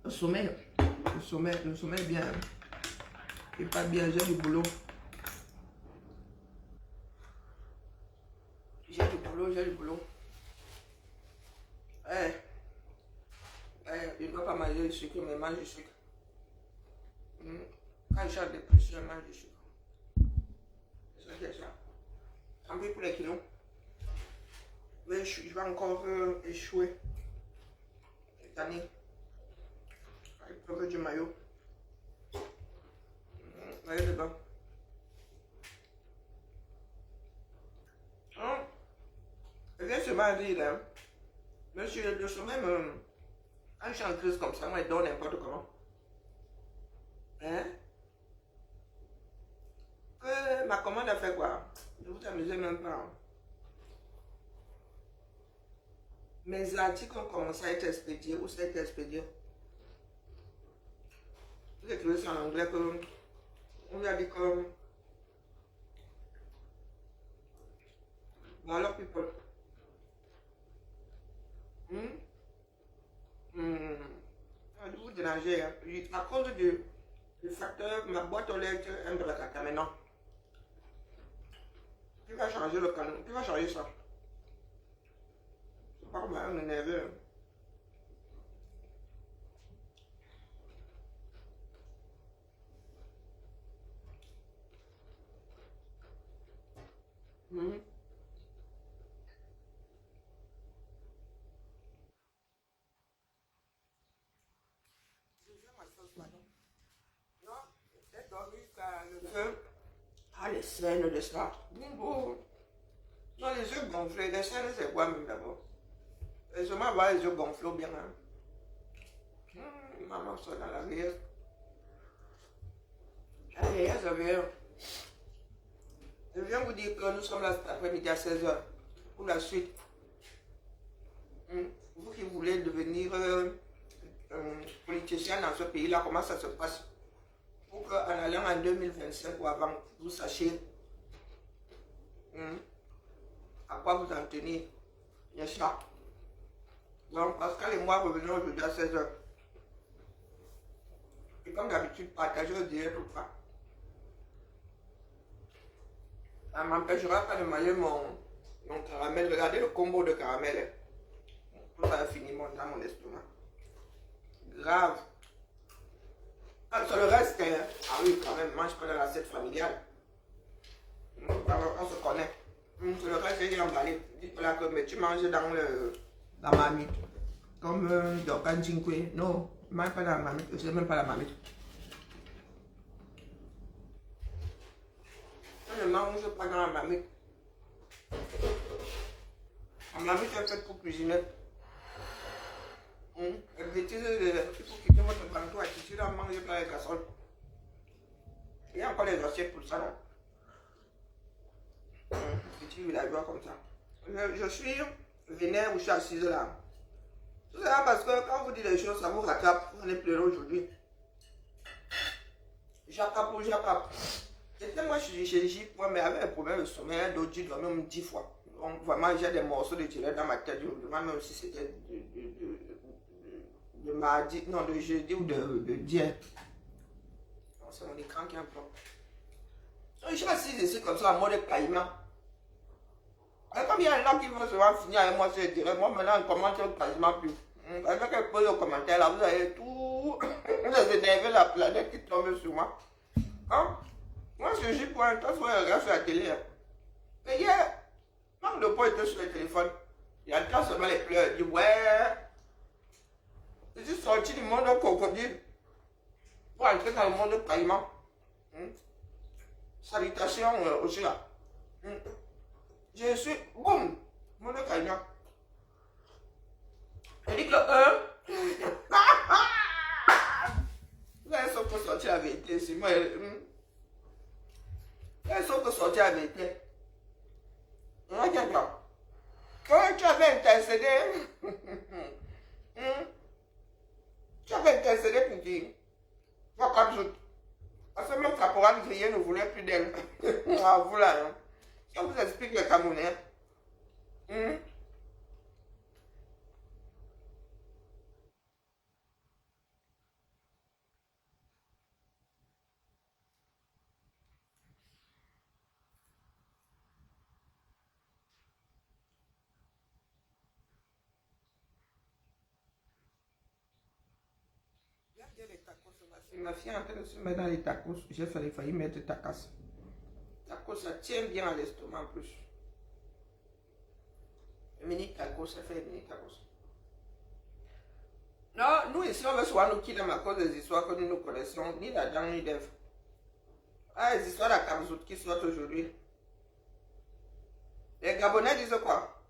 Le sommeil. Le sommeil est bien. Et pas bien, j'ai du boulot. J'ai du boulot. Eh, je ne dois pas manger le sucre, mais mange du sucre. Quand j'ai des pressions, je mange du sucre. C'est ça qui est ça. Tant pis pour les kilos. Mais je vais encore échouer. Cette année. Avec un peu du maillot. Allez dedans. Je viens seulement dire là. Monsieur, le sommeil quand je suis en crise comme ça, moi, il dort n'importe comment. Hein? Ma commande a fait quoi? Ne vous amusez même pas. Hein. Mes articles ont commencé à être expédiés. Où ça a été expédié? Vous écrivez ça en anglais que on lui a dit que voilà people. Vous dérangez. Hein. À cause du facteur, ma boîte aux lettres est un peu la cata maintenant. Tu vas changer le canon. Tu vas changer ça. C'est pas comme un énervé. Non, j'ai dormi jusqu'à le feu. Ah, les scènes de ça. Bingo. Non, les yeux gonflés. Les scènes, c'est quoi même d'abord? Et seulement avoir les yeux gonflés bien. Hein. Maman sort dans la vieillesse. La vieillesse, la vieillesse. Je viens vous dire que nous sommes là cet après-midi à 16h pour la suite. Vous qui voulez devenir politicien dans ce pays-là, comment ça se passe? Pour qu'en allant en 2025 ou avant, vous sachiez à quoi vous en tenir. N'est-ce pas? Donc, Pascal et moi revenons aujourd'hui à 16h. Et comme d'habitude, partagez le direct ou pas. Ça ne m'empêchera pas de manger mon caramel. Regardez le combo de caramel. Tout ça a fini dans mon estomac. Grave. Sur le reste, ah oui, quand même, mange pas dans l'assiette familiale. On se connaît. Sur le reste, j'ai emballé. Dites-là que mais tu manges dans ma marmite. Comme Dorcan Cinque. Non, je ne mange pas dans la marmite. Je ne sais même pas la marmite. Je ne mange pas dans la marmite. La marmite est faite pour cuisiner. Les bêtises, il faut quitter votre bandeau à tissu, là, manger plein les casseroles. Il y a encore les assiettes pour ça, là. Petit villageois comme ça. Je suis vénère où je suis assise là. Tout ça parce que quand vous dites les choses, ça vous rattrape. On est pleuré aujourd'hui. J'attrape ou j'attrape. C'était moi, je suis chez J, mais avec un problème de sommeil, d'autres j'ai dormi même 10 fois. Donc vraiment, j'ai des morceaux de tirage dans ma tête. Je me demande même si c'était de mardi, non, de jeudi ou de d'hier. C'est mon écran qui est un peu. Je suis assise ici comme ça en mode caïman. Et comme il y a un homme qui veut se finir avec moi, c'est direct. Moi maintenant, je commente quasiment plus. Avec un peu de commentaires là, vous avez tout. Vous avez énervé la planète qui tombe sur moi. Hein? Moi, je suis pour un temps, je regarde sur la télé. Mais hier, manque de poids était sur le téléphone. Il entend seulement les pleurs. Il dit ouais. Je suis sorti du monde crocodile pour entrer dans le monde caïman. Salutations aussi là. Je suis, boum, monde caïman. Je dis que là, ils sont pour sortir la vérité. C'est moi. Ils sont pour sortir la vérité. Regarde là. Quand tu avais intercédé, tu avais intercédé pour dire, pas comme je. Parce que même Caporal Grillé ne voulait plus d'elle. Ah, vous là, hein. Ça vous explique le Camerounais. Ma fille est en train de se mettre dans les tacos. J'ai failli mettre tacos. Tacos, ça tient bien à l'estomac en plus. Mini tacos, ça fait mini tacos. Non, nous ici, on veut souvent nous quitter à cause des histoires que nous nous connaissons, ni d'Adam ni d'Ève. Ah, les histoires d'Akabouzou qui sortent aujourd'hui. Les Gabonais disent quoi?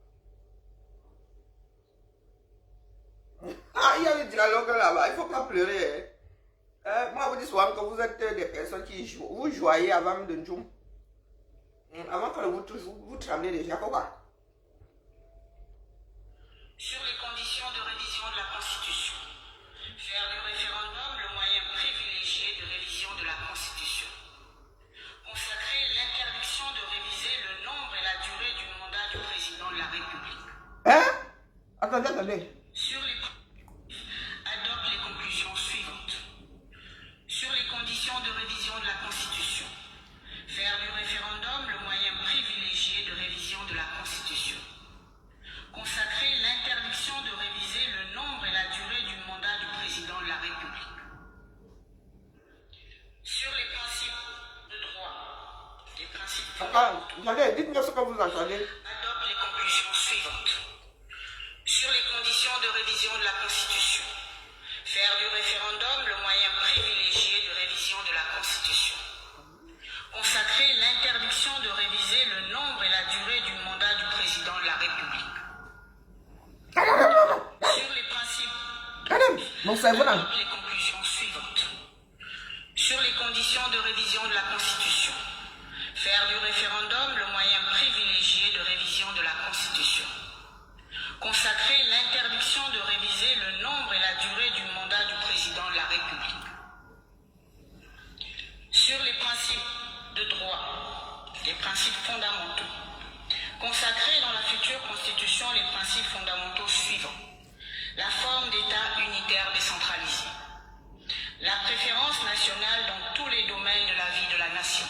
Ah, il y a le dialogue là-bas, il ne faut pas pleurer. Hein. Moi, vous dites souvent que vous êtes des personnes qui jouent. Vous joyez avant de nous. Avant que vous tremblez déjà, pourquoi? Sur les conditions de révision de la Constitution. Faire du référendum le moyen privilégié de révision de la Constitution. Consacrer l'interdiction de réviser le nombre et la durée du mandat du président de la République. Hein? Attendez. Sur les adopte les conclusions suivantes. Sur les conditions de révision de la Constitution. Faire du référendum le moyen privilégié de révision de la Constitution. Consacrer l'interdiction de réviser le nombre et la durée du mandat du président de la République. Sur les principes de droit, les principes Attendez, dites-moi ce que vous entendez. Adopte les conclusions suivantes. Sur les conditions de révision de la Constitution. Faire du référendum le moyen privilégié de révision de la Constitution. Consacrer l'interdiction de réviser le nombre et la durée du mandat du président de la République. Sur les principes, Mon cerveau là. adopte les conclusions suivantes. Sur les conditions de révision de la Constitution. Faire du référendum le moyen privilégié de révision de la Constitution. Consacrer l'interdiction de réviser le nombre et la durée du mandat du président de la République. Sur les principes de droit, les principes fondamentaux. Consacrer dans la future Constitution les principes fondamentaux suivants. La forme d'État unitaire décentralisé. La préférence nationale dans tous les domaines de la vie de la nation.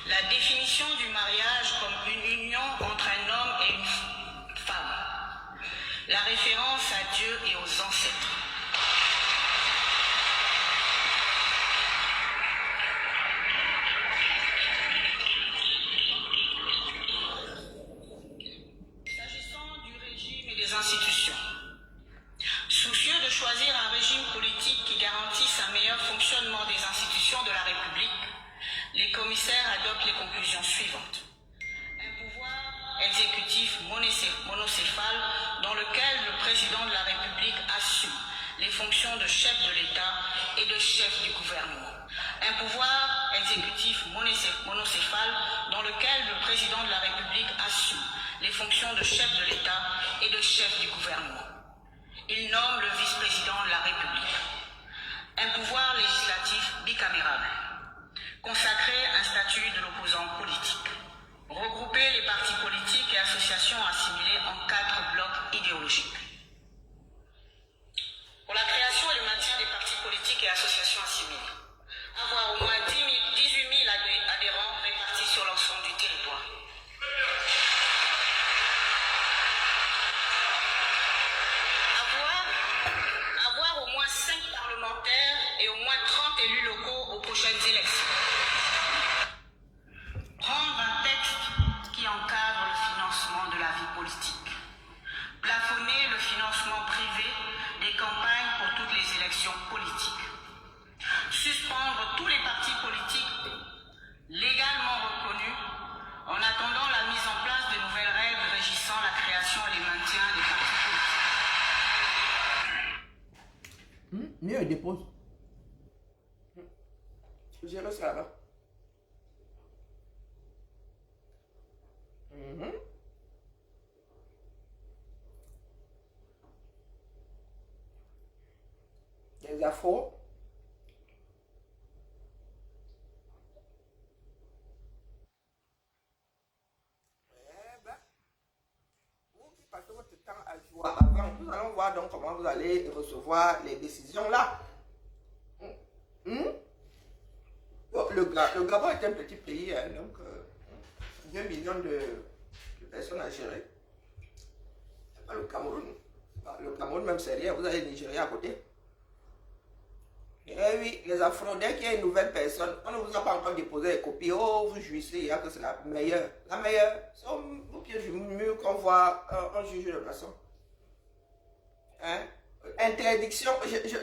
La définition du mariage comme une union entre un homme et une femme. La référence à Dieu et aux ancêtres. S'agissant du régime et des institutions. Soucieux de choisir un régime politique qui garantisse un meilleur fonctionnement des institutions de la République, les commissaires adoptent les conclusions suivantes. Un pouvoir exécutif monocéphale dans lequel le président de la République assume les fonctions de chef de l'État et de chef du gouvernement. Un pouvoir exécutif monocéphale dans lequel le président de la République assume les fonctions de chef de l'État et de chef du gouvernement. Il nomme le vice-président de la République. Un pouvoir législatif bicaméral. Consacrer un statut de l'opposant politique. Regrouper les partis politiques et associations assimilées en 4 blocs idéologiques. Pour la création et le maintien des partis politiques et associations assimilées. Avoir au moins 18 000 adhérents répartis sur l'ensemble du territoire. Avoir au moins 5 parlementaires et au moins 30 élus locaux aux prochaines élections. Prendre un texte qui encadre le financement de la vie politique. Plafonner le financement privé des campagnes pour toutes les élections politiques. Suspendre tous les partis politiques légalement reconnus en attendant la mise en place de nouvelles règles régissant la création et le maintien des partis politiques. Mieux, il dépose. Gérer ça là-bas. Les afros. Vous qui passez votre temps à jouer avant, nous allons voir donc comment vous allez recevoir les décisions là. Bon, le Gabon est un petit pays, hein, donc 2 millions de personnes à gérer. C'est pas le Cameroun. Le Cameroun même c'est rien, vous avez le Nigeria à côté. Eh oui, les afros, dès qu'il y a une nouvelle personne, on ne vous a pas encore déposé les copies. Oh, vous jouissez, il y a que c'est la meilleure. La meilleure, c'est au pied du mur qu'on voit un juge de façon. Hein? Interdiction,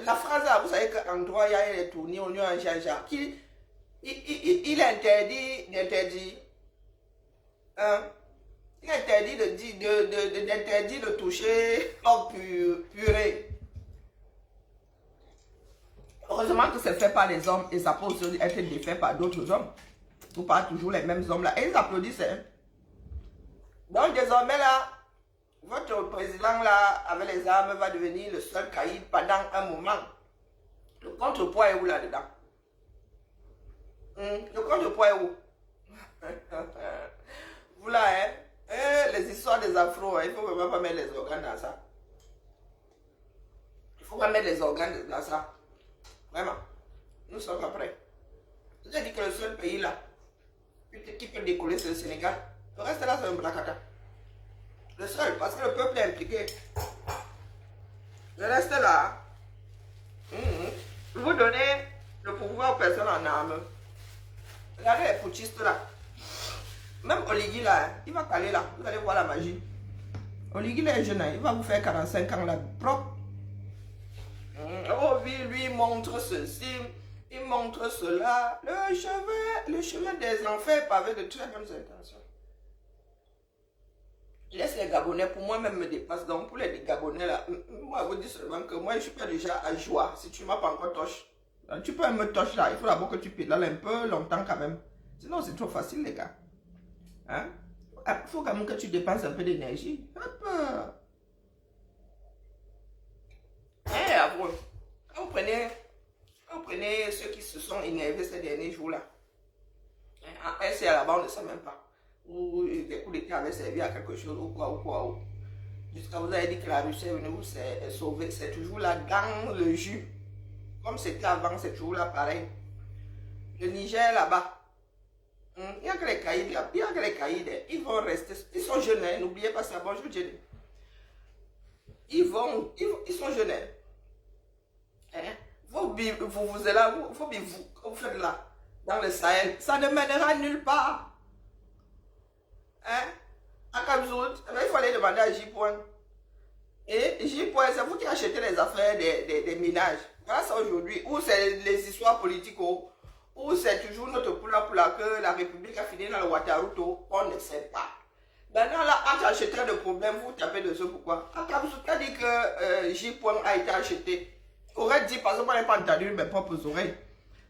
la phrase là, vous savez qu'en droit, il y a les tournées, on y a un jaja. Il interdit d'interdire. Hein? Il interdit d'interdire de toucher au purée. Heureusement que c'est fait par les hommes et ça peut aussi être défait par d'autres hommes. Ou pas toujours les mêmes hommes là. Et ils applaudissent. Hein? Donc désormais là, votre président là, avec les armes, va devenir le seul caïd pendant un moment. Le contrepoids est où là-dedans? Le contrepoids est où? Vous là, hein? Les histoires des afros, il ne faut vraiment pas mettre les organes dans ça. Il ne faut pas mettre les organes dans ça. Vraiment. Nous sommes pas prêts. Je vous ai dit que le seul pays là qui peut décoller, c'est le Sénégal. Le reste là, c'est un blacata. Le seul, parce que le peuple est impliqué. Le reste là, vous donnez le pouvoir aux personnes en armes. Regardez les putschistes là. Même Oligui là, il va caler là. Vous allez voir la magie. Oligui là est jeune, il va vous faire 45 ans là, propre. Oh oui, lui il montre ceci, il montre cela. Le chemin des enfers pavé de très bonnes intentions. Laisse les Gabonais, pour moi-même me dépasse. Donc pour les Gabonais là, moi je vous dis seulement que moi je suis pas déjà à joie si tu ne m'as pas encore touché. Tu peux me toucher là, il faut d'abord que tu pédales un peu longtemps quand même. Sinon c'est trop facile les gars. Hein? Il faut quand même que tu dépenses un peu d'énergie. Quand vous prenez ceux qui se sont énervés ces derniers jours-là. En RCA là-bas, on ne sait même pas. Ou des coups d'État avaient servi à quelque chose ou quoi. Jusqu'à vous avez dit que la Russie est venue vous sauver. C'est toujours là dans le jus. Comme c'était avant, c'est toujours là pareil. Le Niger là-bas. Il n'y a que les caïds là. Il n'y a que les caïds. Ils vont rester. Ils sont jeunes. N'oubliez pas ça. Bonjour Jenny. Ils sont jeunes. Vous êtes là. Vous faites là. Dans le Sahel. Ça ne mènera nulle part. À Kamzout, il faut aller demander à J-Point. Et J-Point, c'est vous qui achetez les affaires des ménages. Voilà ça aujourd'hui. Ou c'est les histoires politiques, ou c'est toujours notre poula que la République a fini dans le Ouattaruto, on ne sait pas. Maintenant, là, quand tu achèterais de problème, vous tapez dessus, pourquoi? À Kamzout, tu as dit que J-Point a été acheté. Aurait dit, parce que moi, je n'ai pas entendu mes propres oreilles.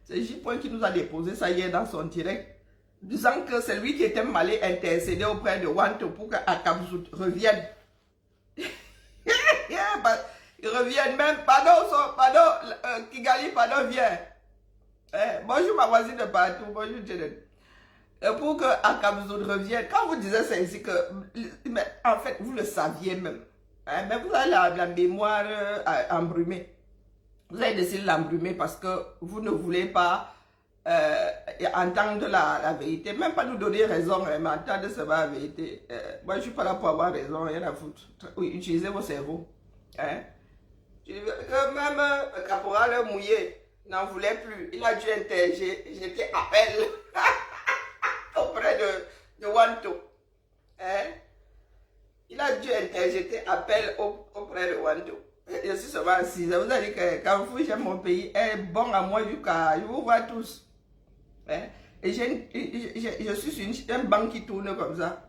C'est J-Point qui nous a déposé ça hier dans son direct, disant que c'est lui qui était mal intercédé auprès de Wanto pour qu'Akabzout revienne. Ils reviennent même. Pardon, Kigali, pardon, viens. Bonjour ma voisine de partout, bonjour Jaden. Pour que Akabzout revienne. Quand vous disiez ça ici, que, mais en fait, vous le saviez même. Mais vous avez la mémoire embrumée. Vous avez décidé de l'embrumer parce que vous ne voulez pas entendre la vérité. Même pas nous donner raison, mais entendre seulement la vérité. Moi, je ne suis pas là pour avoir raison, rien à foutre. Oui, utilisez vos cerveaux. Même Caporal Mouillé n'en voulait plus. Il a dû j'étais appel auprès de Wanto. Il a dû interjeter appel auprès de Wanto. Je suis seulement assise. Vous avez dit que quand vous j'aime mon pays, est bon à moi jusqu'à. Je vous vois tous. Et je suis sur une banque qui tourne comme ça.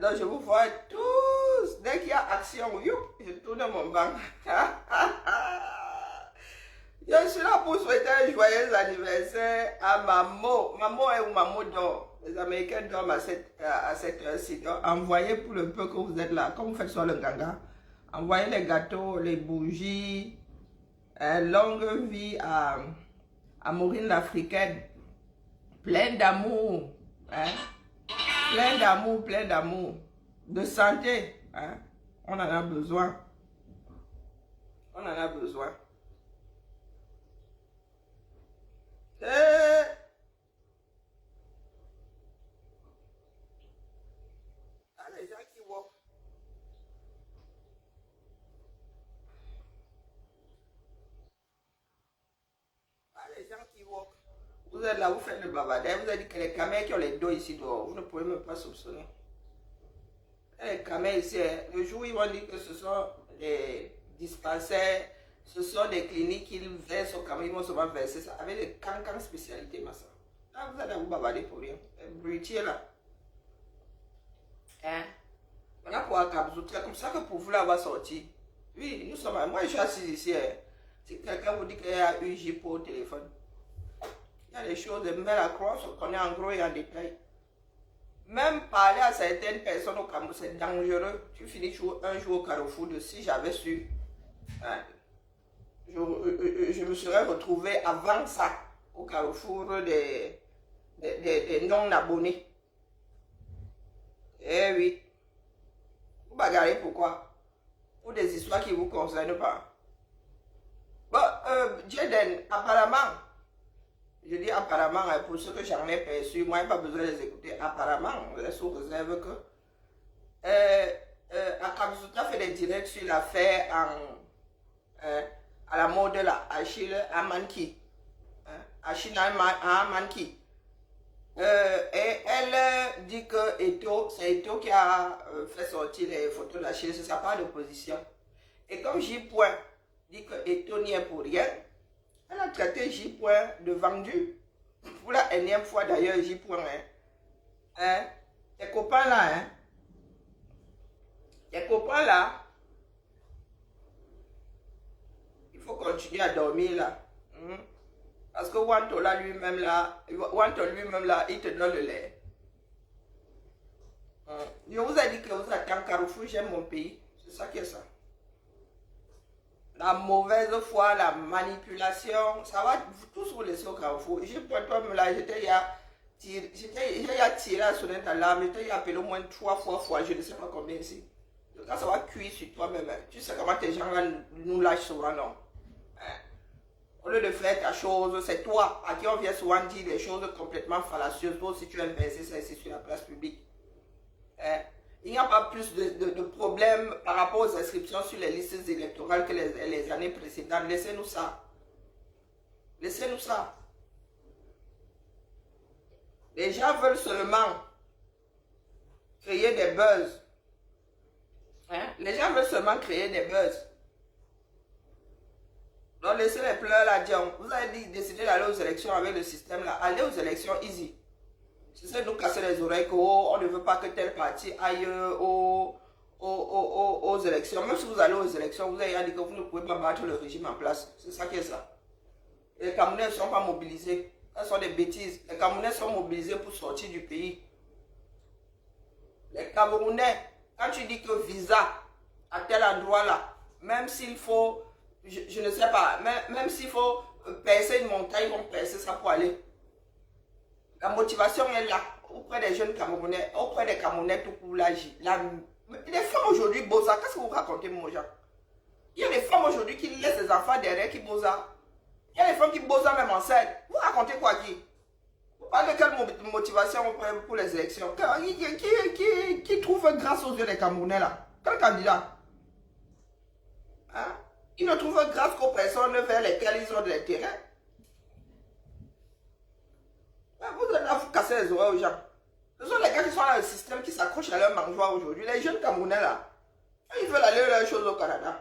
Donc je vous vois tous. Dès qu'il y a action, je tourne mon banc. Je suis là pour souhaiter un joyeux anniversaire à Mamo. Mamo est où Mamo dort. Les Américains dorment à cette heure-ci. Donc envoyez pour le peu que vous êtes là. Comme vous faites sur le ganga. Envoyez les gâteaux, les bougies. Longue vie à Maureen l'Africaine. Plein d'amour. Plein d'amour. De santé. On en a besoin. On en a besoin. Les gens qui voient. Vous êtes là, vous faites le bavardage. Vous avez dit que les camels qui ont les dos ici dehors, vous ne pouvez même pas soupçonner. Les camels ici, le jour où ils vont dire que ce sont des dispensaires, ce sont des cliniques qu'ils versent au camel, ils vont souvent verser ça avec des cancans spécialités, ma soeur. Là, vous allez vous bavarder pour rien. Brutier là. Hein? Maintenant, pour Akabzou, c'est comme ça que pour vous là, on va sortir. Oui, nous sommes. Moi, je suis assis ici. Hein. Si quelqu'un vous dit qu'il y a eu JPO au téléphone, il y a des choses, de la croix, on connaît en gros et en détail. Même parler à certaines personnes au Cameroun, c'est dangereux. Tu finis un jour au Carrefour de si j'avais su. Hein, je me serais retrouvé avant ça au Carrefour des non-abonnés. Eh oui. Vous bagarrez pourquoi? Pour des histoires qui ne vous concernent pas. Bon, Jaden, apparemment, je dis apparemment, pour ceux que j'en ai perçu, moi, il n'y a pas besoin de les écouter. Apparemment, sous réserve que Akabzuta fait des directs sur l'affaire à la mort de la Achille Amanki. Achille Amanki. Et elle dit que c'est Eto qui a fait sortir les photos d'Achille, c'est sa part d'opposition. Et comme J. dit que Eto n'y est pour rien, elle a traité J. de vendu. Pour la énième fois d'ailleurs, J. Tes copains là, il faut continuer à dormir là. Parce que Wanto lui-même là, il te donne le lait. Je vous ai dit que vous êtes en Carrefour, j'aime mon pays. C'est ça qui est ça. La mauvaise foi, la manipulation, ça va tout sur les au Carrefour. J'ai pour toi, là, j'étais tiré à sonner ta larme, j'étais appelé au moins 3 fois, je ne sais pas combien ici. Donc quand ça va cuire sur toi-même, tu sais comment tes gens là nous lâchent souvent, non? Au lieu de faire ta chose, c'est toi à qui on vient souvent dire des choses complètement fallacieuses. Toi aussi, tu aimes verser ça ici sur la place publique. Il n'y a pas plus de problèmes par rapport aux inscriptions sur les listes électorales que les années précédentes. Laissez-nous ça. Laissez-nous ça. Les gens veulent seulement créer des buzz. Les gens veulent seulement créer des buzz. Donc laissez les pleurs là, Dion. Vous avez décidé d'aller aux élections avec le système là. Allez aux élections easy. C'est ça nous casser les oreilles qu'on ne veut pas que tel parti aille aux élections. Même si vous allez aux élections, vous avez dit que vous ne pouvez pas battre le régime en place. C'est ça qui est ça. Et les Camerounais ne sont pas mobilisés. Ce sont des bêtises. Les Camerounais sont mobilisés pour sortir du pays. Les Camerounais, quand tu dis que visa à tel endroit là, même s'il faut... Je ne sais pas, même s'il faut percer une montagne, ils vont percer ça pour aller. La motivation est là, auprès des jeunes Camerounais, auprès des Camerounais tout court là. Les femmes aujourd'hui, Boza, qu'est-ce que vous racontez, mon gens? Il y a des femmes aujourd'hui qui laissent les enfants derrière, qui Boza. Il y a des femmes qui Boza même enceintes. Vous racontez quoi qui? Vous parlez de quelle motivation pour les élections? Qui trouve grâce aux yeux des Camerounais là? Quel candidat? Hein? Ils ne trouvent grâce qu'aux personnes vers lesquelles ils ont de l'intérêt. Vous allez vous casser les oreilles aux gens. Ce sont les gars qui sont dans le système qui s'accrochent à leur mangeoire aujourd'hui. Les jeunes Camerounais là, ils veulent aller leur chose au Canada.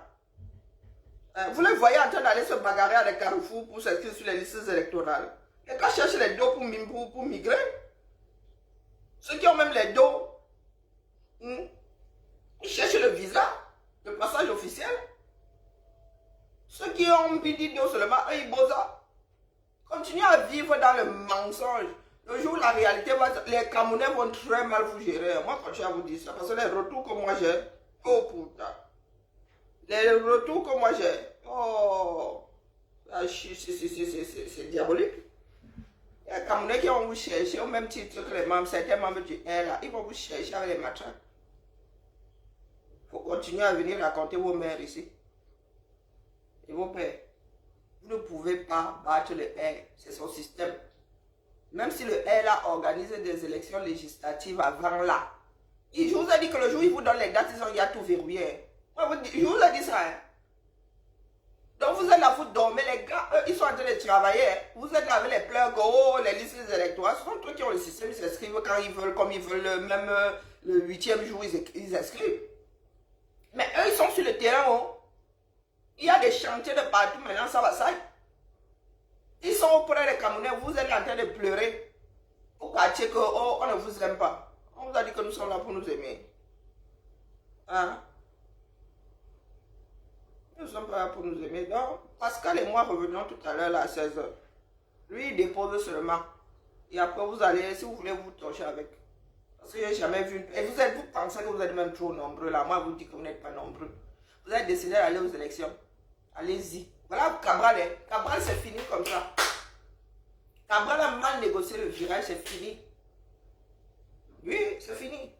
Vous les voyez en train d'aller se bagarrer à des carrefours pour s'inscrire sur les listes électorales. Les gars cherchent les dos pour migrer. Ceux qui ont même les dos, ils cherchent le visa, le passage officiel. Ceux qui ont un petit dos seulement, ils bossent. Continuez à vivre dans le mensonge. Le jour où la réalité va... Les Camerounais vont très mal vous gérer. Moi, quand je vais vous dire ça, parce que les retours que moi j'ai... Oh putain. Les retours que moi j'ai... Oh... C'est diabolique. Les Camerounais qui vont vous chercher au même titre que les membres, certains membres du RA, ils vont vous chercher avec les matraques. Il faut continuer à venir raconter vos mères ici. Et vos pères. Vous ne pouvez pas battre le R, c'est son système. Même si le R a organisé des élections législatives avant là. Je vous ai dit que le jour où ils vous donnent les dates, il y a tout verrouillé. Je vous ai dit ça. Donc vous êtes là, vous dormez, les gars, eux, ils sont en train de travailler. Hein. Vous êtes là avec les pleurs, oh, les listes électorales. Ce sont eux qui ont le système, ils s'inscrivent quand ils veulent, comme ils veulent, même le 8e jour, ils inscrivent. Mais eux, ils sont sur le terrain, oh. Il y a des chantiers de partout, maintenant, ça va, ça. Ils sont auprès des Camerounais, vous êtes en train de pleurer. Au quartier que, oh, on ne vous aime pas. On vous a dit que nous sommes là pour nous aimer. Hein? Nous sommes pas là pour nous aimer. Donc, Pascal et moi revenons tout à l'heure à 16h. Lui, il dépose seulement. Et après, vous allez, si vous voulez, vous torcher avec. Parce que je n'ai jamais vu. Et vous pensez que vous êtes même trop nombreux là. Moi, je vous dis que vous n'êtes pas nombreux. Vous avez décidé d'aller aux élections. Allez-y. Voilà Cabral. Hein. Cabral, c'est fini comme ça. Cabral a mal négocié le virage, c'est fini. Oui, c'est fini.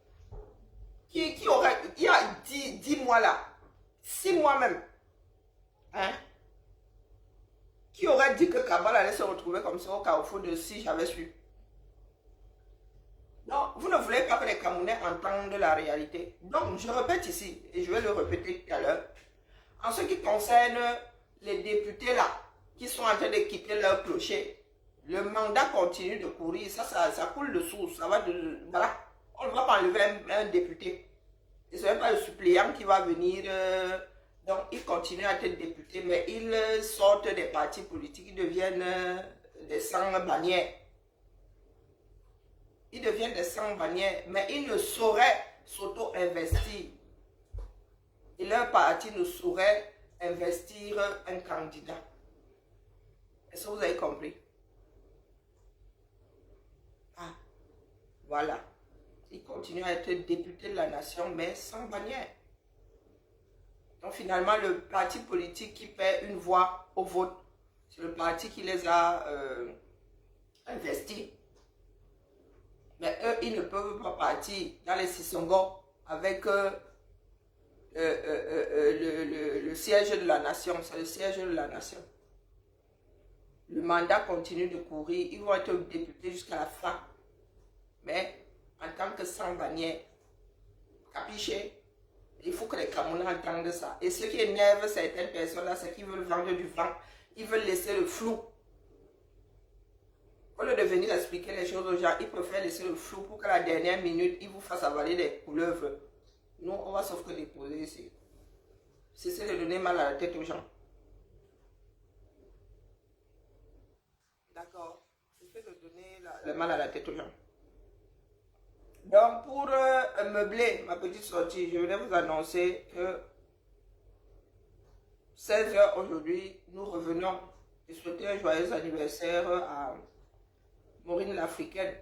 Qui aurait. Il y a 10 mois là. 6 mois même. Hein? Qui aurait dit que Cabral allait se retrouver comme ça au carrefour de si j'avais su? Non, vous ne voulez pas que les Camerounais entendent la réalité. Donc, je répète ici, et je vais le répéter tout à l'heure. En ce qui concerne les députés là, qui sont en train de quitter leur clocher, le mandat continue de courir, ça coule de source, ça va de... Voilà, on ne va pas enlever un député. Et ce n'est pas le suppléant qui va venir... donc, ils continuent à être députés, mais ils sortent des partis politiques, ils deviennent des sans-bannières. Ils deviennent des sans-bannières, mais ils ne sauraient s'auto-investir. Et leur parti ne saurait investir un candidat. Est-ce que vous avez compris? Ah, voilà. Ils continuent à être députés de la nation, mais sans bannière. Donc finalement, le parti politique qui perd une voix au vote, c'est le parti qui les a investis. Mais eux, ils ne peuvent pas partir dans les Sissongo avec le siège de la nation. C'est le siège de la nation. Le mandat continue de courir. Ils vont être députés jusqu'à la fin. Mais en tant que sans bannière, capiché, il faut que les Camerounais entendent ça. Et ce qui énerve certaines personnes-là, c'est qu'ils veulent vendre du vent. Ils veulent laisser le flou. Au lieu de venir expliquer les choses aux gens, ils préfèrent laisser le flou pour qu'à la dernière minute, ils vous fassent avaler des couleuvres. Nous, on va sauf que déposer ici. C'est de donner mal à la tête aux gens. D'accord. C'est de donner le mal à la tête aux gens. Donc, pour meubler ma petite sortie, je voulais vous annoncer que 16h aujourd'hui, nous revenons et souhaiter un joyeux anniversaire à Maureen l'Africaine.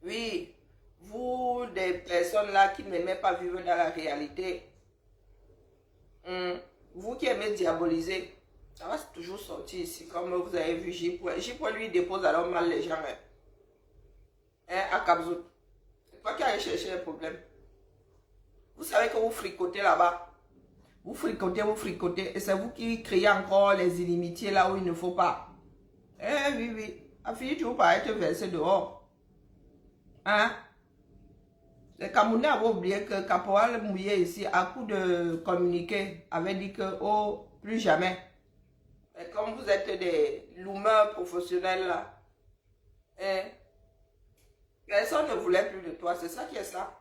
Oui, vous, des personnes là qui n'aimez pas vivre dans la réalité, vous qui aimez diaboliser, ça va toujours sortir ici, comme vous avez vu J-Point lui dépose alors mal les gens. À Kabzout. C'est toi qui allez chercher les problèmes. Vous savez que vous fricotez là-bas. Vous fricotez. Et c'est vous qui créez encore les inimitiés là où il ne faut pas. Oui, oui. A fini toujours par être versé dehors. Hein? Les Camerounais avaient oublié que Caporal Mouillé ici, à coup de communiqué, avait dit que, oh, plus jamais. Et comme vous êtes des loumeurs professionnels là, personne ne voulait plus de toi, c'est ça qui est ça.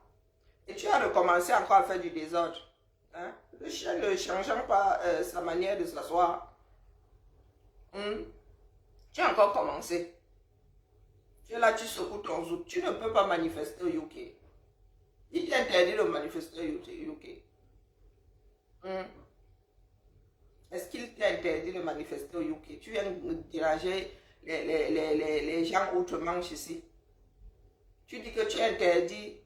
Et tu as recommencé encore à faire du désordre. Hein? Le chien ne changeant pas sa manière de s'asseoir. Tu as encore commencé. Tu es là, tu secoues ton zout. Tu ne peux pas manifester au UK. Il t'interdit de manifester au UK. Est-ce qu'il t'interdit de manifester au UK? Tu viens déranger les gens outre-Manche ici. Tu dis que tu es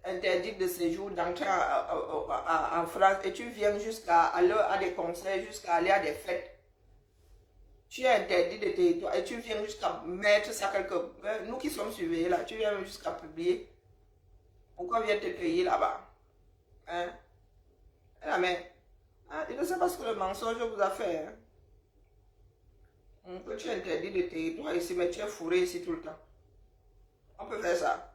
interdit de séjour d'entrer en France et tu viens jusqu'à aller à des concerts, jusqu'à aller à des fêtes. Tu es interdit de territoire et tu viens jusqu'à mettre ça quelque part. Nous qui sommes surveillés là, tu viens jusqu'à publier. Pourquoi viens te cueillir là-bas? Hein? La mère. Hein? Je ne sais pas ce que le mensonge vous a fait. Hein? Que tu es interdit de territoire ici, mais tu es fourré ici tout le temps. On peut faire ça.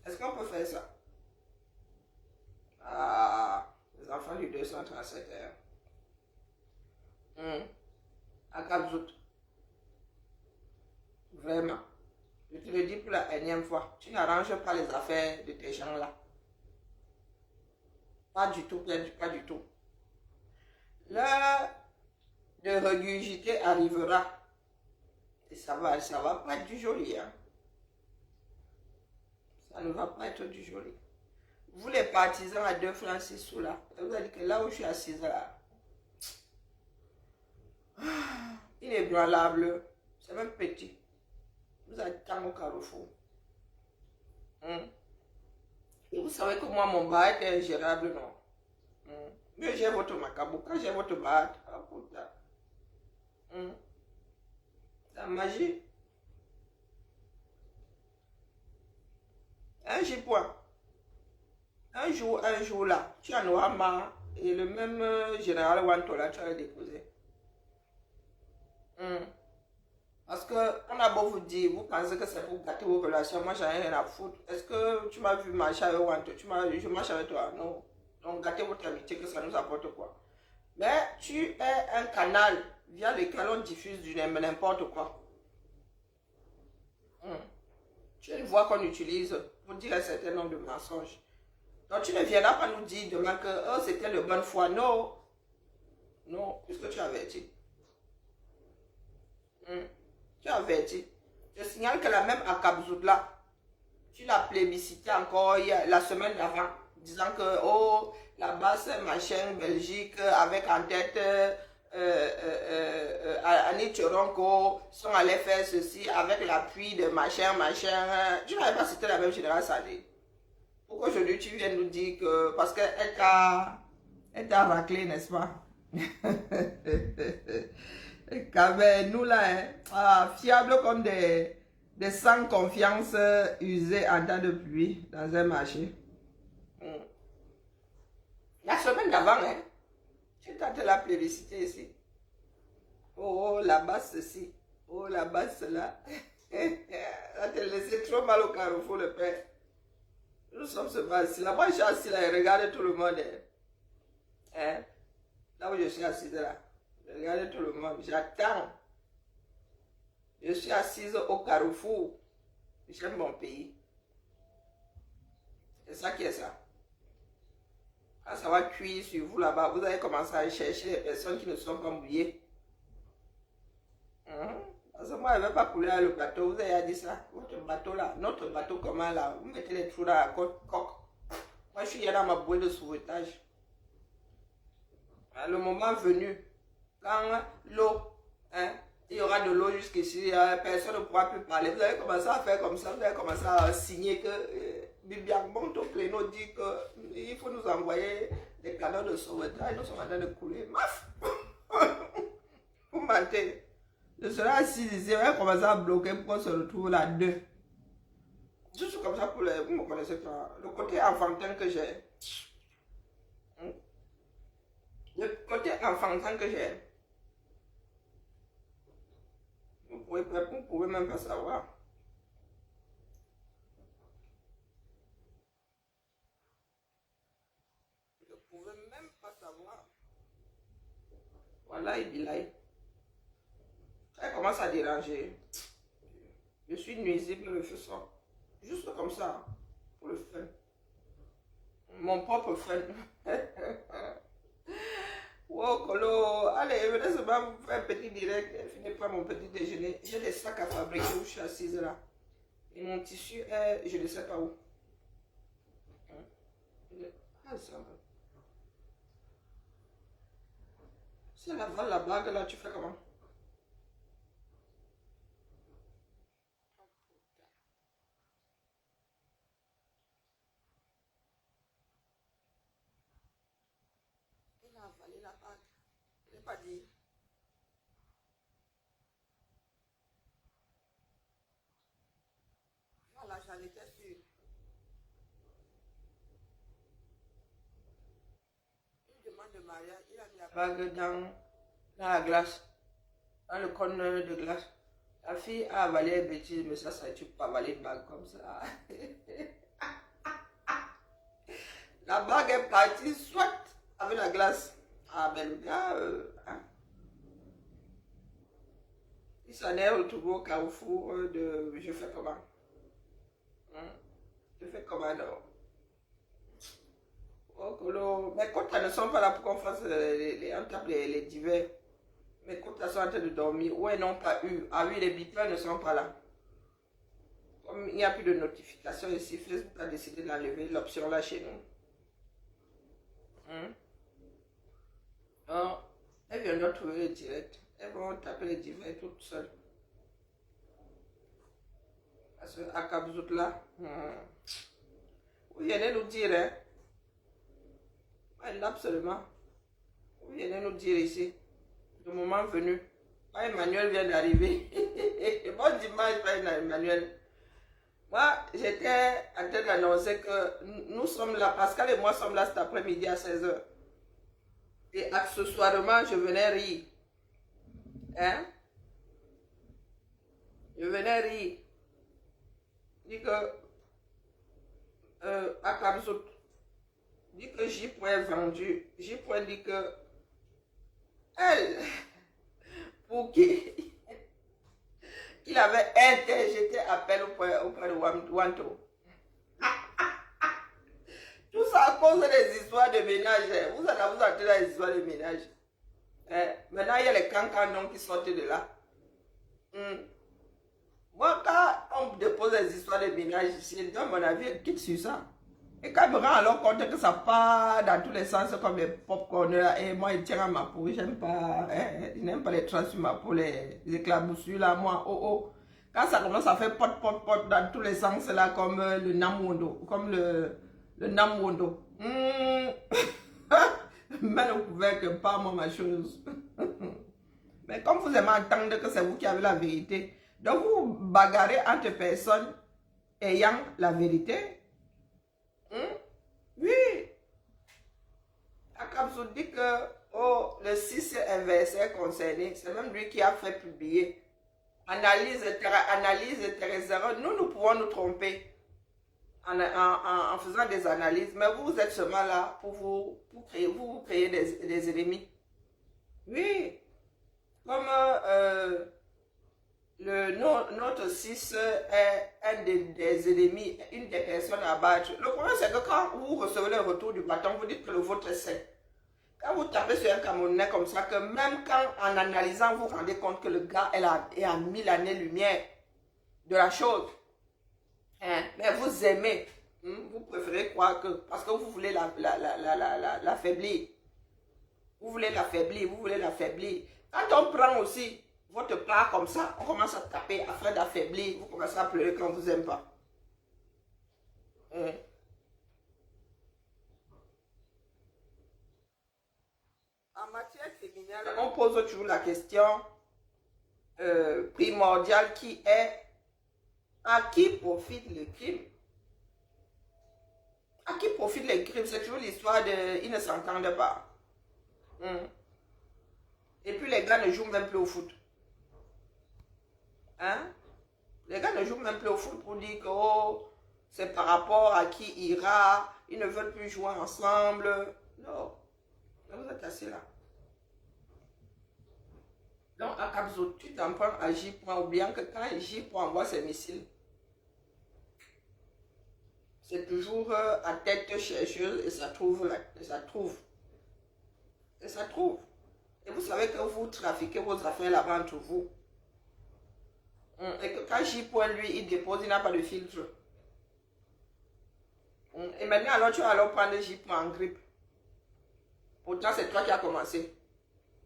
Est-ce qu'on peut faire ça? Ah, les enfants enfants du 237 heures. À Cap-Zout. Vraiment. Je te le dis pour la énième fois. Tu n'arranges pas les affaires de tes gens là. Pas du tout, pas du tout. L'heure de regurgiter arrivera. Et ça va pas être du joli. Hein. Ça ne va pas être du joli. Vous les partisans à 2 francs 6 sous là, vous allez dire que là où je suis assise là, inébranlable, c'est même petit. Vous êtes tant au carrefour. Et vous savez que moi, mon bar est ingérable, non? Mais j'ai votre macabo, quand j'ai votre bar, oh putain. La magie. Un J-point. Un jour là, tu en auras marre et le même général Wanto là, tu vas le déposer. Parce que on a beau vous dire, vous pensez que c'est pour gâter vos relations, moi j'en ai rien à foutre. Est-ce que tu m'as vu marcher avec Wanto? Je marche avec toi? Non. Donc gâtez votre amitié, que ça nous apporte quoi? Mais tu es un canal via lequel on diffuse du n'importe quoi. Tu es une voix qu'on utilise pour dire un certain nombre de mensonges. Donc tu ne viendras pas nous dire demain que oh, c'était de bonne foi. Non. Non, puisque tu as averti. Tu as averti. Je signale que la même à Cap-Zout là, tu l'as plébiscité encore hier, la semaine d'avant, disant que oh, la basse machin Belgique avec en tête Annie Tchoronko sont allés faire ceci avec l'appui de machin. Tu n'avais pas cité la même générale Sadé. Pourquoi aujourd'hui tu viens nous dire que parce qu'elle t'a raclé, n'est-ce pas? Quand même, nous là, fiables comme des sans confiance usés en temps de pluie dans un marché. La semaine d'avant, tu t'as la plébiscité ici. Oh, la basse ceci. Oh, la basse cela. Ça t'a laissé trop mal au carrefour, le père. Nous sommes ce assis là. Moi, je suis assis là et regarde tout le monde. Là où je suis assise là. Je regarde tout le monde. J'attends. Je suis assise au carrefour. J'aime mon pays. C'est ça qui est ça. Quand ça va cuire sur vous là-bas, vous allez commencer à chercher les personnes qui ne sont pas mouillées. Parce que moi, je ne vais pas couler à le bateau. Vous avez dit ça. Votre bateau là, notre bateau comment là, vous mettez les trous dans la coque. Moi, je suis là dans ma bouée de sauvetage. Le moment venu, quand l'eau, il y aura de l'eau jusqu'ici, personne ne pourra plus parler. Vous allez commencer à faire comme ça, vous allez commencer à signer que Bibian Bonto Pléno dit qu'il faut nous envoyer des canaux de sauvetage. Nous sommes en train de couler. Maf! Vous mentez. Je serai assis ici, on va commencer à bloquer pour qu'on se retrouve là deux. Je suis comme ça pour les... Vous me connaissez pas. Le côté enfantin que j'ai. Le côté enfantin que j'ai. Vous pouvez même pas savoir. Vous ne pouvez même pas savoir. Voilà, il dit là. Ça commence à déranger. Je suis nuisible, le feu sort. Juste comme ça, pour le fun. Mon propre fun. Wow, Colo, allez, venez seulement vous faire un petit direct. Finissez pas mon petit déjeuner. J'ai des sacs à fabriquer où je suis assise là. Et mon tissu est, je ne sais pas où. Ah, ça va. C'est la blague là, tu fais comment? Il a avalé la bague. Je n'ai pas dit. Voilà, j'en étais sûre. Une demande de mariage, il a mis la bague dans la glace, dans le conteneur de glace. La fille a avalé une bêtise, mais ça, tu peux pas avaler une bague comme ça. La bague est partie soit avec la glace. Ah, ben le gars, hein. Il s'en est retrouvé au carrefour de je fais comment? Hein? Je fais comment alors? Oh, Colo. Mais quand elles ne sont pas là pour qu'on fasse on tape les divers. Mais quand elles sont en train de dormir, ou elles n'ont pas eu. Ah oui, les beepers ne sont pas là. Comme il n'y a plus de notification ici, Facebook a décidé d'enlever l'option là chez nous. Hein? Oh, elles viennent de trouver le direct. Elles vont taper les divers toutes seules. Parce que à Kabzout là, vous venez nous dire, hein? Elle absolument. Vous venez nous dire ici. Le moment venu. Pas Emmanuel vient d'arriver. Bon dimanche, pas Emmanuel. Moi, j'étais en train d'annoncer que nous sommes là, Pascal et moi sommes là cet après-midi à 16h. Et accessoirement, je venais rire. Hein? Je venais rire. Dit que à Kabzout, dit que J.Point est vendu. J.Point dit que elle, pour qui il avait interjeté appel auprès de Wanto. Tout ça à cause des histoires de ménage. Vous allez vous entrer dans les histoires de ménage. Maintenant, il y a les cancans qui sortent de là. Moi, quand on dépose les histoires de ménage ici, dans mon avis, elle quitte sur ça. Et quand je me rends alors compte que ça part dans tous les sens comme les popcorn, et moi, il tient à ma peau, j'aime pas, je n'aime pas les traces sur ma peau, les éclaboussures là, moi, oh oh. Quand ça commence à faire pot pot pot dans tous les sens là, comme le Namondo, comme le Namondo. Mais ne pouvez que pas moi ma chose. Mais comme vous aimez entendre que c'est vous qui avez la vérité, donc vous bagarrez entre personnes ayant la vérité. Oui. Akabzou dit que oh, le 6 inversé est concerné. C'est même lui qui a fait publier. Analyse tes erreurs. Nous pouvons nous tromper en faisant des analyses. Mais vous êtes seulement là pour créer des ennemis. Oui. Comme notre 6 est un des ennemis, une des personnes à battre. Le problème, c'est que quand vous recevez le retour du bâton, vous dites que le vôtre est sain. Quand vous tapez sur un Camerounais comme ça, que même quand en analysant, vous vous rendez compte que le gars est à 1000 années-lumière de la chose. Hein? Mais vous aimez. Vous préférez croire que, parce que vous voulez l'affaiblir. Vous voulez l'affaiblir, vous voulez l'affaiblir. Quand on prend aussi votre part comme ça, on commence à taper afin d'affaiblir. Vous commencez à pleurer quand on ne vous aime pas. En matière criminelle, on pose toujours la question primordiale qui est à qui profite le crime? À qui profite le crime? C'est toujours l'histoire de... Ils ne s'entendent pas. Et puis les gars ne jouent même plus au foot. Hein? Les gars ne jouent même plus au foot pour dire que oh, c'est par rapport à qui ira, ils ne veulent plus jouer ensemble. Non. Vous êtes assis là. Donc à Kabzout, tu t'en prends à J-Point, ou bien que quand J-Point envoie ses missiles, c'est toujours à tête chercheuse et ça trouve là. Et ça trouve. Et ça trouve. Et vous savez que vous trafiquez vos affaires là-bas entre vous. Et que quand J-Point, lui, il dépose, il n'a pas de filtre. Et maintenant, alors tu vas alors prendre J-Point en grippe. Pourtant, c'est toi qui as commencé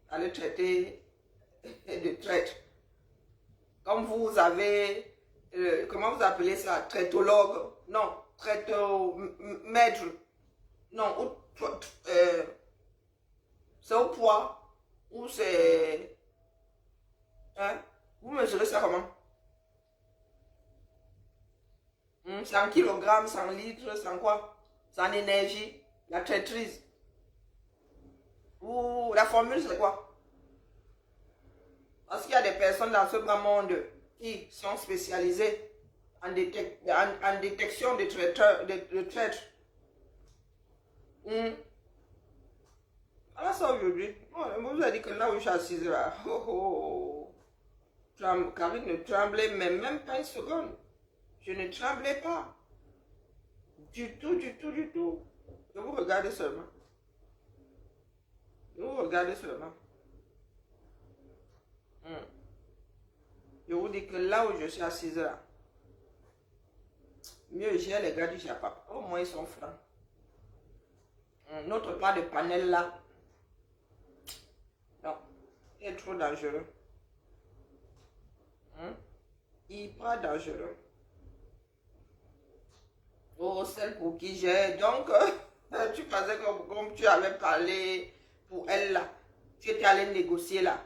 à le traiter de traître. Comme vous avez, comment vous appelez ça? Traitologue? Non, maître. Non, c'est au poids. Ou c'est... Hein? Vous mesurez ça comment? 100 kg, 100 litres, 100 quoi? 100 énergie, la traîtrise. Ou la formule c'est quoi? Parce qu'il y a des personnes dans ce grand monde qui sont spécialisées en détection de traîtres. aujourd'hui. On vous a dit que là où je suis assise là, oh, oh, Karine ne tremblait même pas une seconde. Je ne tremblais pas. Du tout, du tout, du tout. Je vous regardez seulement. Je vous regardez seulement. Je vous dis que là où je suis assise là, mieux j'ai les gars du Japap. Au moins ils sont francs. Notre pas de panel là. Non. Il est trop dangereux. Hyper dangereux. Oh, celle pour qui j'ai. Donc, tu pensais que comme tu avais parlé pour elle là, tu étais allé négocier là.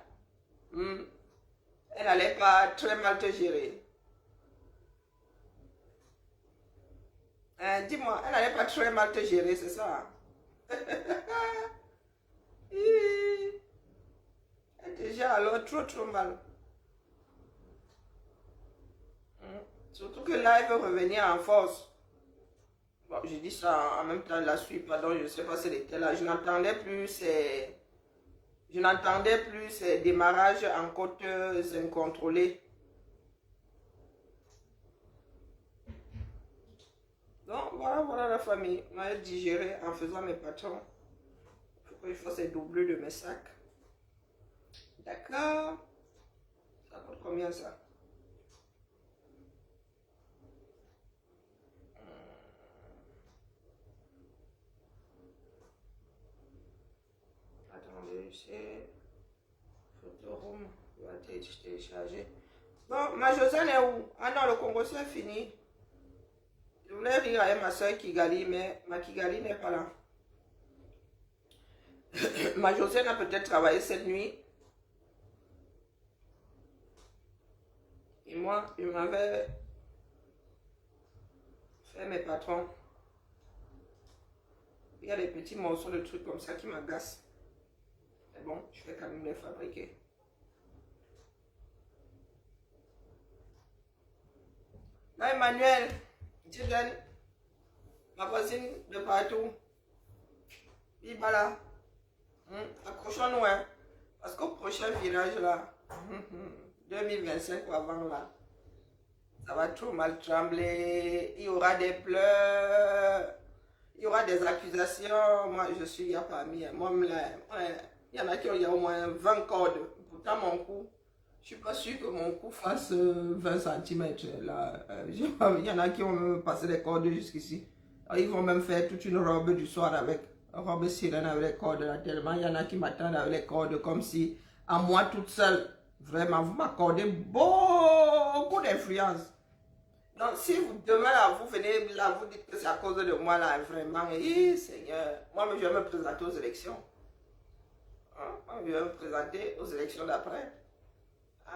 Elle n'allait pas très mal te gérer. Dis-moi, elle n'allait pas très mal te gérer, c'est ça? Elle te gère alors trop mal. Surtout que là, elle veut revenir en force. Bon, j'ai dit ça en même temps, la suite, pardon, je ne sais pas si elle était là. Je n'entendais plus ces démarrages en côte incontrôlés. Donc voilà la famille. On a digéré en faisant mes patrons. Il faut que je fasse les doublures de mes sacs. D'accord. Ça coûte combien ça? Attendez, c'est Photoroom. Il va être téléchargé. Bon, ma Josiane est où? Ah non, le Congo c'est fini. Je voulais rire avec ma soeur Kigali, mais ma Kigali n'est pas là. Ma Josiane a peut-être travaillé cette nuit. Et moi, je m'avais fait mes patrons. Il y a des petits morceaux de trucs comme ça qui m'agacent. Mais bon, je vais quand même les fabriquer. Là, Emmanuel, Diane, ma voisine de partout. Viva là. Accrochons-nous, hein. Parce qu'au prochain virage là, 2025 ou avant là, ça va trop mal trembler. Il y aura des pleurs. Il y aura des accusations. Moi, je suis là parmi. Moi, il y en a qui ont il y a au moins 20 cordes. Pourtant, mon cou, je ne suis pas sûr que mon cou fasse 20 cm. Là. Il y en a qui ont même passé les cordes jusqu'ici. Ils vont même faire toute une robe du soir avec. Robe sirène avec les cordes là. Tellement il y en a qui m'attendent avec les cordes comme si, à moi toute seule. Vraiment, vous m'accordez beaucoup d'influence. Donc, si vous, demain, là, vous venez là, vous dites que c'est à cause de moi, là, vraiment, Seigneur, moi, je vais me présenter aux élections. Moi, je vais me présenter aux élections d'après.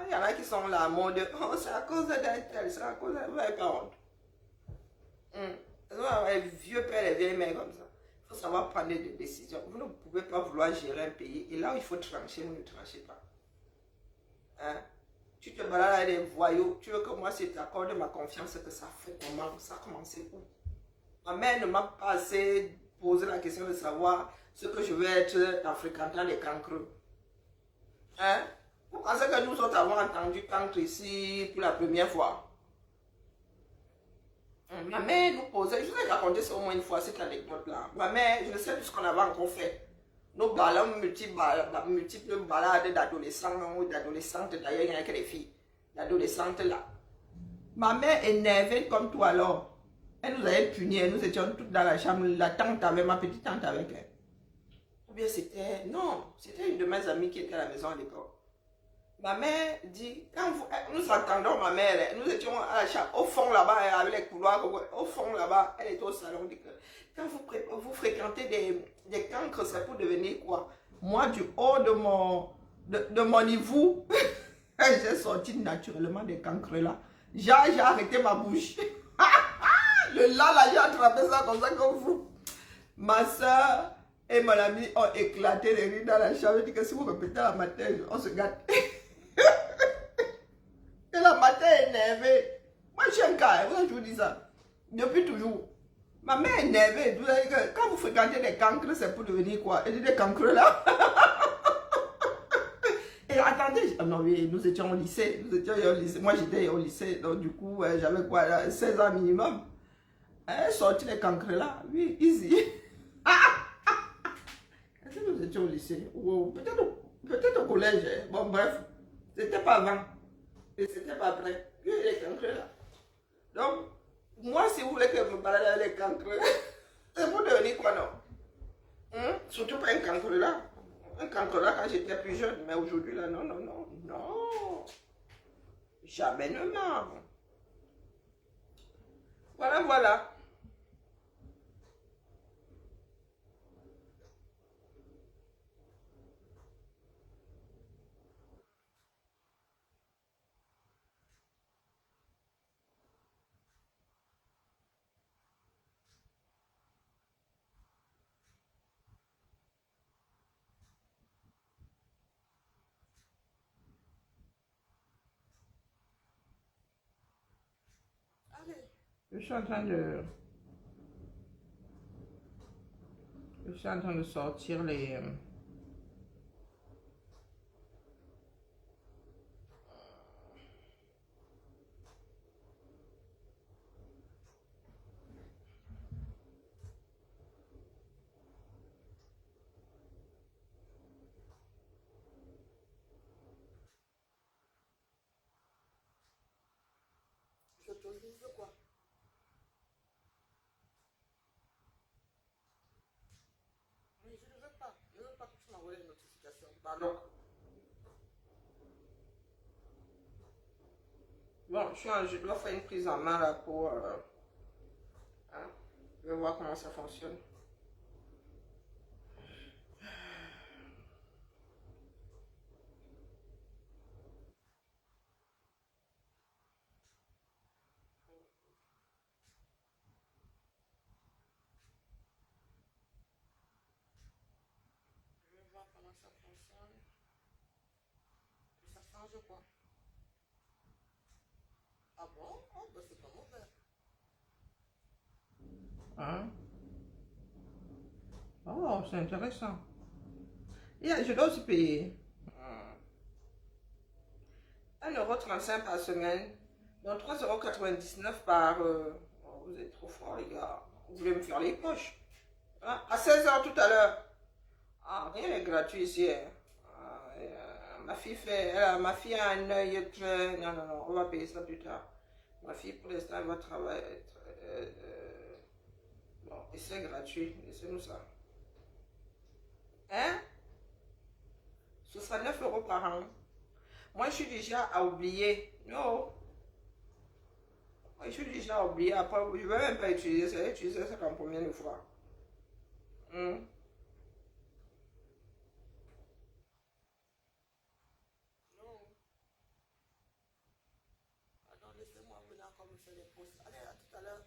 Il y en a qui sont là, en mode, oh, c'est à cause d'être tel, c'est à cause de... Vous n'avez pas honte. Les vieux pères, les vieilles mères comme ça. Il faut savoir prendre des décisions. Vous ne pouvez pas vouloir gérer un pays. Et là où il faut trancher, vous ne tranchez pas. Tu te balades avec des voyous, tu veux que moi, si tu accordes ma confiance, que ça fait comment? Ça a commencé où? Ma mère ne m'a pas assez posé la question de savoir ce que je vais être en fréquentant les cancreux. Vous pensez que nous autres avons entendu cancre ici pour la première fois? Ma mère nous posait, je vous ai raconté ça au moins une fois, cette anecdote-là. Ma mère, je ne sais plus ce qu'on avait encore fait. Nos balades, multiples balades d'adolescents ou d'adolescentes, d'ailleurs il n'y a que les filles, d'adolescentes là. Ma mère énervée comme toi alors, elle nous avait punis, nous étions toutes dans la chambre, la tante avec ma petite tante avec elle. Ou bien c'était, non, c'était une de mes amies qui était à la maison à l'époque. Ma mère dit, quand nous entendons ma mère, nous étions à la chambre, au fond là-bas, avec les couloirs, au fond là-bas, elle était au salon. Quand vous fréquentez des cancres, c'est pour devenir quoi? Moi, du haut de mon niveau, j'ai sorti naturellement des cancres là. J'ai arrêté ma bouche. Le là, j'ai attrapé ça comme ça comme vous. Ma soeur et mon ami ont éclaté les rires dans la chambre. Je dis que si vous répétez la matin, on se gâte. Et la matin énervée. Moi, je suis un cas, je vous dis ça. Depuis toujours. Ma mère est énervée. Quand vous fréquentez des cancres, c'est pour devenir quoi? Elle dit des cancres là. Et attendez, non, oui, nous étions au lycée. Moi, j'étais au lycée. Donc, du coup, j'avais quoi, là, 16 ans minimum. Elle sortit les cancres là. Oui, easy. Est-ce que nous étions au lycée? Ou peut-être au collège. Hein. Bon, bref. C'était pas avant. Et c'était pas après. Oui, les cancres là. Donc, moi, si vous voulez que je me balade avec les cancres, c'est pour devenir quoi, non? Surtout pas un cancre là. Un cancre là quand j'étais plus jeune. Mais aujourd'hui, là, non, non, non, non. Jamais ne marre. Voilà, voilà. Allez. Je suis en train de... Je suis en train de sortir les... Je t'autorise quoi? Mais je ne veux pas. Je ne veux pas que tu m'envoies les notifications. Pardon. Bon, je dois faire une prise en main là pour... hein, je vais voir comment ça fonctionne. Je vais voir comment ça fonctionne. Et ça change quoi? Ah bon? Oh, ben c'est pas mauvais. Hein? Oh, c'est intéressant. Je dois aussi payer 1,35 € par semaine. Donc 3,99 € par... oh, vous êtes trop fort les gars. Vous voulez me faire les poches. Hein? À 16 h tout à l'heure. Ah, rien n'est gratuit ici. Hein. Ah, ma fille a un œil très... Non, non, non, on va payer ça plus tard. Ma fille, pour l'instant, elle va travailler. Bon, et c'est gratuit. Laissez-nous ça. Hein? Ce sera 9 € par an. Moi, je suis déjà à oublier. Non. Moi, je suis déjà à oublier. Après, je ne vais même pas utiliser ça. Utiliser ça comme première fois. Non. Attends, laissez-moi venir encore me faire des pauses. Allez, à tout à l'heure.